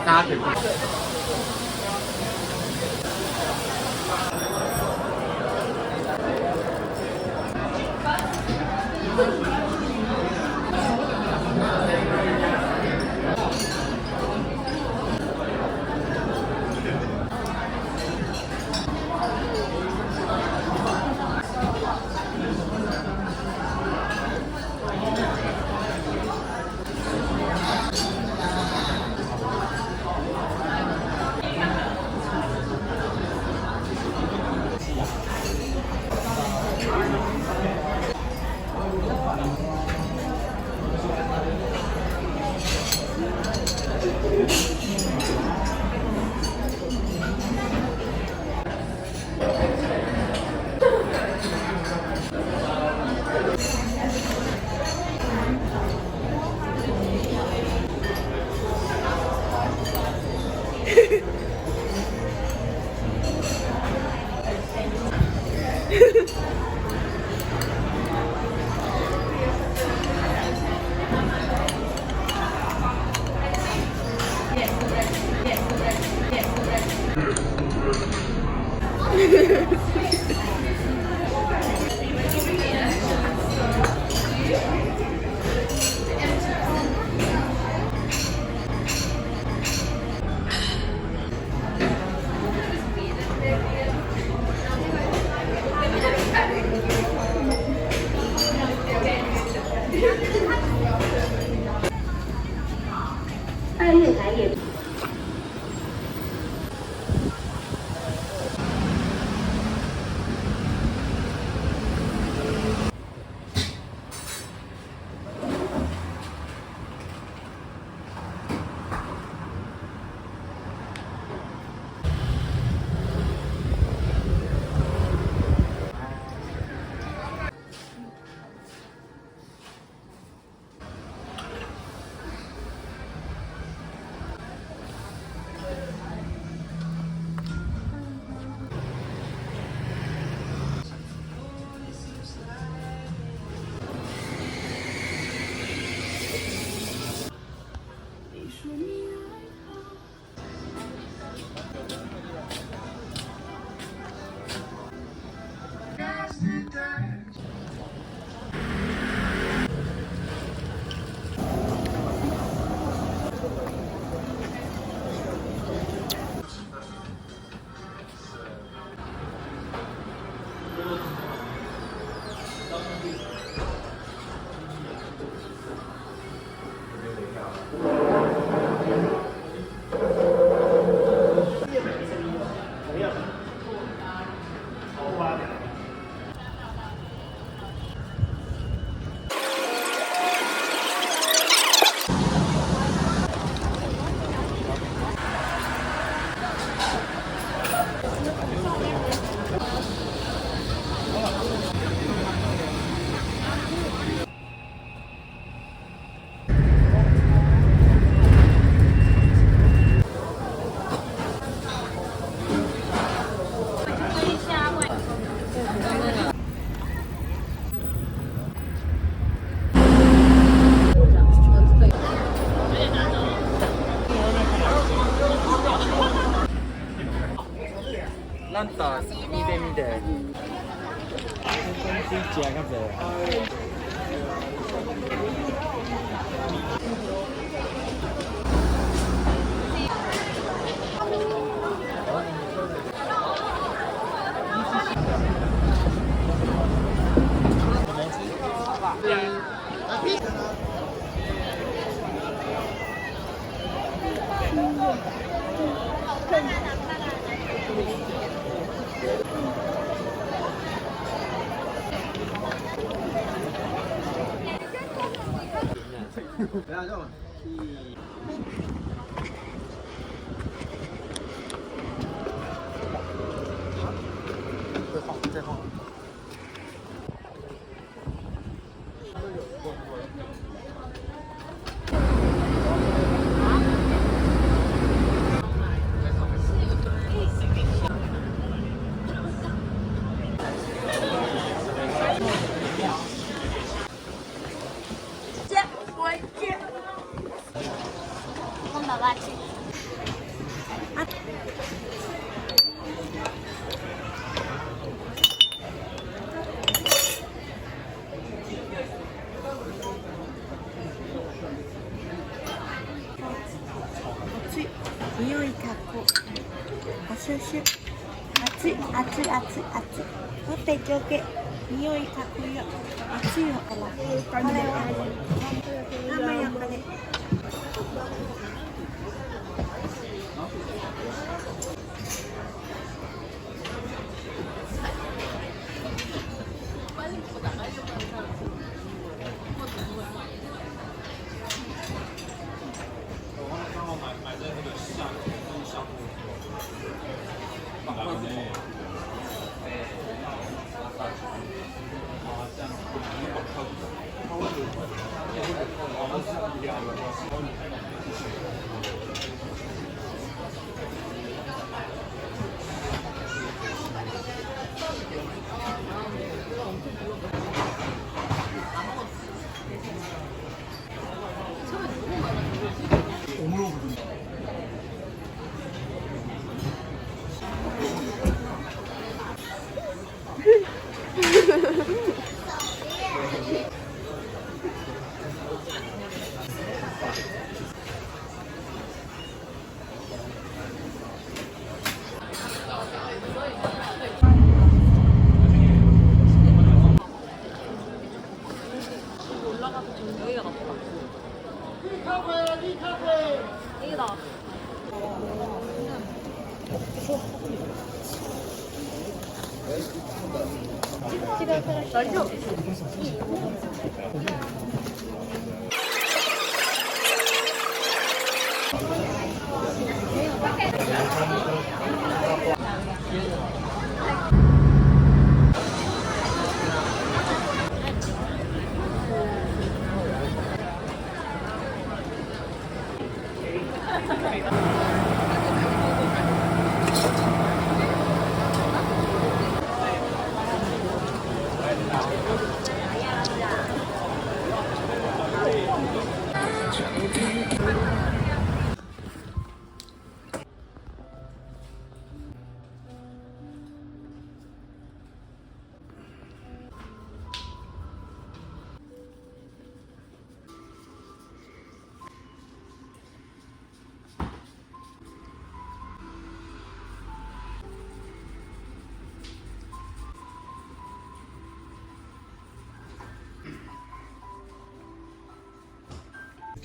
จ้าถึง爱乐台也。นั่นต่อมีเดมีเดย์ซีเจียครับเดย์不要这种。再放。接，我接。跟爸爸去。匂いかこあシュシュ熱い熱い熱い熱い待って上下匂いかこよ熱いよこれは生よこれ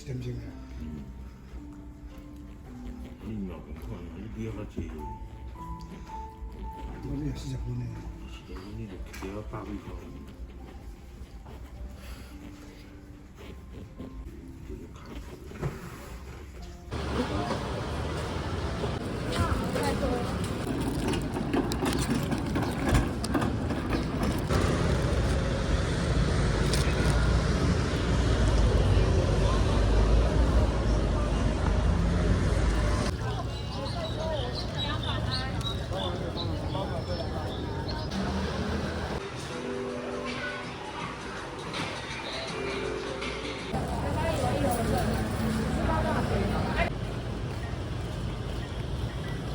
Stemzingen. 리어가지 머리가 진짜 보네. 시대문이 이렇게 내가 빠고 있어.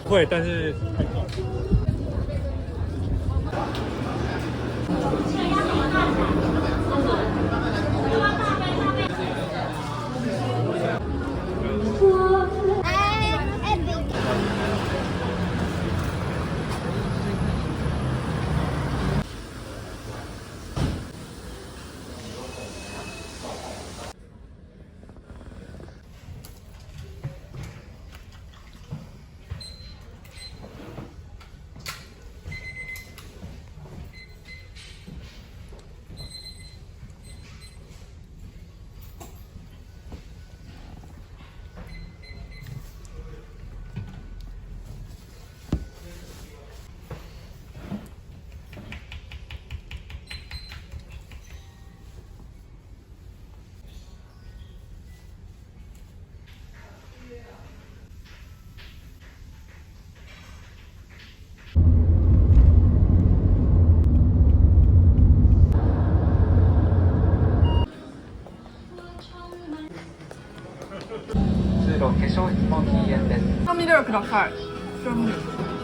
会，但是是の化粧品の DM です。調味料ください。調味料。